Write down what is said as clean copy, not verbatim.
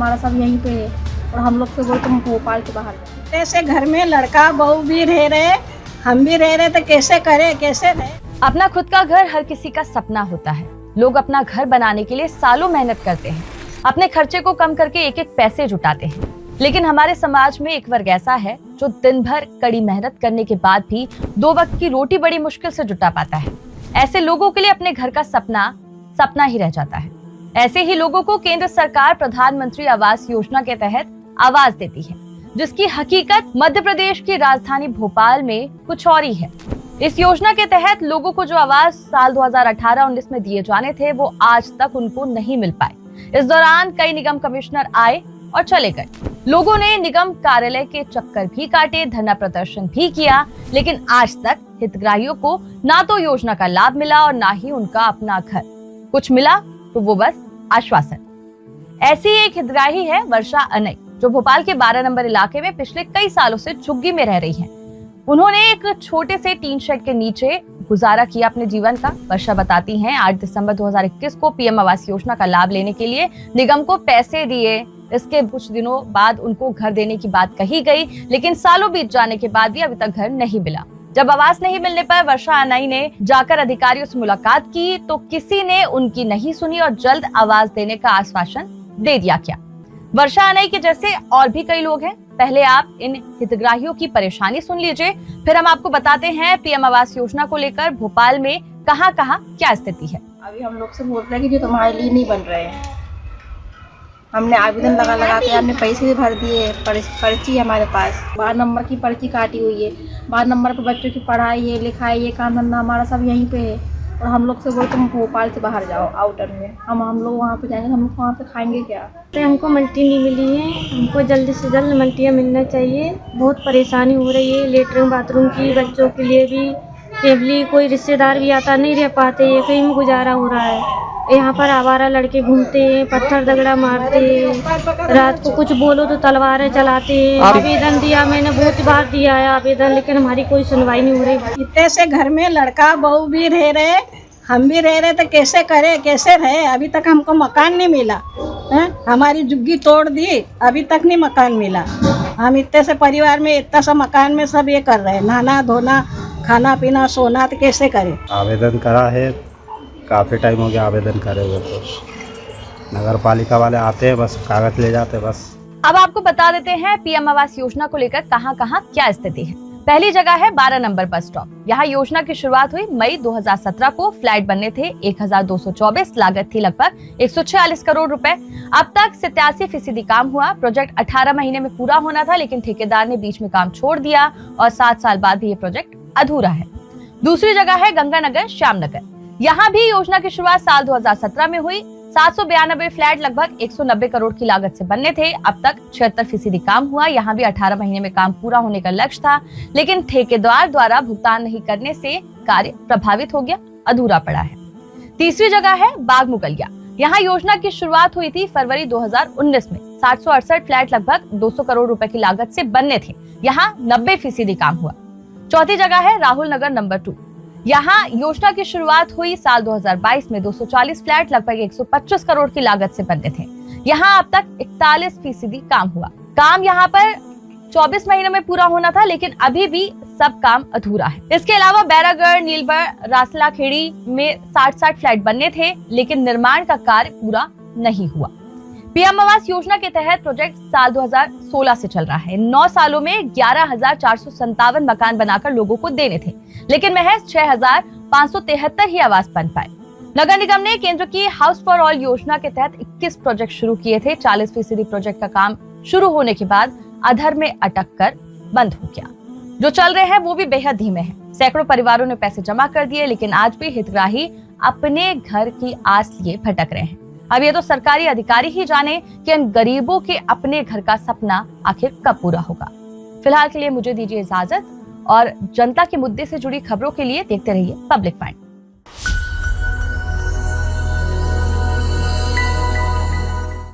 हमारा सब यहीं पे है और हम लोग से बोलते हम भोपाल के बाहर जाए। जैसे घर में लड़का बहू भी रह रहे, हम भी रह रहे, तो कैसे करे, कैसे रहे। अपना खुद का घर हर किसी का सपना होता है। लोग अपना घर बनाने के लिए सालों मेहनत करते हैं, अपने खर्चे को कम करके एक एक पैसे जुटाते हैं। लेकिन हमारे समाज में एक वर्ग ऐसा है जो दिन भर कड़ी मेहनत करने के बाद भी 2 वक्त की रोटी बड़ी मुश्किल से जुटा पाता है। ऐसे लोगों के लिए अपने घर का सपना सपना ही रह जाता है। ऐसे ही लोगों को केंद्र सरकार प्रधानमंत्री आवास योजना के तहत आवास देती है, जिसकी हकीकत मध्य प्रदेश की राजधानी भोपाल में कुछ और ही है। इस योजना के तहत लोगों को जो आवास साल 2018-19 में दिए जाने थे, वो आज तक उनको नहीं मिल पाए। इस दौरान कई निगम कमिश्नर आए और चले गए। लोगों ने निगम कार्यालय के चक्कर भी काटे, धरना प्रदर्शन भी किया, लेकिन आज तक हितग्राहियों को ना तो योजना का लाभ मिला और ना ही उनका अपना घर। कुछ मिला तो वो बस आश्वासन। ऐसी एक हितग्राही है वर्षा अनई, जो भोपाल के 12 नंबर इलाके में पिछले कई सालों से झुग्गी में रह रही है। उन्होंने एक छोटे से टीन शेड के नीचे गुजारा किया अपने जीवन का। वर्षा बताती हैं 8 दिसंबर 2021 को पीएम आवास योजना का लाभ लेने के लिए निगम को पैसे दिए। इसके कुछ दिनों बाद उनको घर देने की बात कही गई, लेकिन सालों बीत जाने के बाद भी अभी तक घर नहीं मिला। जब आवास नहीं मिलने पर वर्षा अनई ने जाकर अधिकारियों से मुलाकात की तो किसी ने उनकी नहीं सुनी और जल्द आवास देने का आश्वासन दे दिया। क्या वर्षा अनई के जैसे और भी कई लोग हैं? पहले आप इन हितग्राहियों की परेशानी सुन लीजिए, फिर हम आपको बताते हैं पीएम आवास योजना को लेकर भोपाल में कहां-कहां क्या स्थिति है। अभी हम लोग से बोल रहे हैं कि जो तुम्हारे लिए नहीं बन रहे हैं। हमने आवेदन लगा के हमने पैसे भी भर दिए, पर्ची हमारे पास 12 नंबर की पर्ची काटी हुई है। 12 नंबर पे बच्चों की पढ़ाई है, लिखाई है, काम धंधा हमारा सब यहीं पे है और हम लोग से बोलते हम भोपाल से बाहर जाओ, आउटर में। हम लोग वहाँ पे जाएंगे, हम लोग वहाँ पे खाएंगे क्या? तो हमको मल्टी नहीं मिली है, हमको जल्द से जल्द मल्टियाँ मिलना चाहिए। बहुत परेशानी हो रही है लेटरिन बाथरूम की, बच्चों के लिए भी। फैमिली कोई रिश्तेदार भी आता नहीं रह पाते, ये कहीं में गुजारा हो रहा है। यहाँ पर आवारा लड़के घूमते हैं, पत्थर दगड़ा मारते हैं, रात को कुछ बोलो तो तलवारें चलाते हैं। आवेदन दिया मैंने, बहुत बार दिया है आवेदन, लेकिन हमारी कोई सुनवाई नहीं हो रही। इतने से घर में लड़का बहू भी रह रहे, हम भी रह रहे, तो कैसे करे, कैसे रहे। अभी तक हमको मकान नहीं मिला है। हमारी झुग्गी तोड़ दी, अभी तक नहीं मकान मिला। हम इतने से परिवार में, इतना सा मकान में सब ये कर रहे हैं, नहाना धोना, खाना पीना, सोना, तो कैसे करे। आवेदन करा है, काफ़ी टाइम हो गया आवेदन करे हुए। तो नगर पालिका वाले आते हैं, बस कागज ले जाते हैं बस। अब आपको बता देते हैं पीएम आवास योजना को लेकर कहां-कहां क्या स्थिति है। पहली जगह है 12 नंबर बस स्टॉप। यहाँ योजना की शुरुआत हुई मई 2017 को। फ्लैट बनने थे 1224, लागत थी लगभग 146 करोड़ रुपए। अब तक 87% काम हुआ। प्रोजेक्ट 18 महीने में पूरा होना था, लेकिन ठेकेदार ने बीच में काम छोड़ दिया और 7 साल बाद भी ये प्रोजेक्ट अधूरा है। दूसरी जगह है गंगानगर श्यामनगर। यहाँ भी योजना की शुरुआत साल 2017 में हुई। 792 फ्लैट लगभग 190 करोड़ की लागत से बनने थे। अब तक 76% काम हुआ। यहाँ भी 18 महीने में काम पूरा होने का लक्ष्य था, लेकिन ठेकेदार द्वारा भुगतान नहीं करने से कार्य प्रभावित हो गया, अधूरा पड़ा है। तीसरी जगह है बाग मुगलिया। यहाँ योजना की शुरुआत हुई थी फरवरी 2019 में। 768 फ्लैट लगभग 200 करोड़ रुपए की लागत से बनने थे। यहाँ 90% काम हुआ। चौथी जगह है राहुल नगर नंबर 2। यहाँ योजना की शुरुआत हुई साल 2022 में। 240 फ्लैट लगभग 125 करोड़ की लागत से बनने थे। यहाँ अब तक 41% काम हुआ। काम यहाँ पर 24 महीनों में पूरा होना था, लेकिन अभी भी सब काम अधूरा है। इसके अलावा बैरागढ़, नीलबढ़, रासलाखेड़ी में 60 फ्लैट बनने थे, लेकिन निर्माण का कार्य पूरा नहीं हुआ। पीएम आवास योजना के तहत प्रोजेक्ट साल 2016 से चल रहा है। 9 सालों में 11,457 मकान बनाकर लोगों को देने थे, लेकिन महज 6,573 ही आवास बन पाए। नगर निगम ने केंद्र की हाउस फॉर ऑल योजना के तहत 21 प्रोजेक्ट शुरू किए थे। 40% प्रोजेक्ट का काम शुरू होने के बाद अधर में अटक कर बंद हो गया। जो चल रहे हैं वो भी बेहद धीमे हैं। सैकड़ों परिवारों ने पैसे जमा कर दिए, लेकिन आज भी हितग्राही अपने घर की आस लिए भटक रहे हैं। अब ये तो सरकारी अधिकारी ही जाने कि इन गरीबों के अपने घर का सपना आखिर कब पूरा होगा। फिलहाल के लिए मुझे दीजिए इजाजत और जनता के मुद्दे से जुड़ी खबरों के लिए देखते रहिए पब्लिक पॉइंट।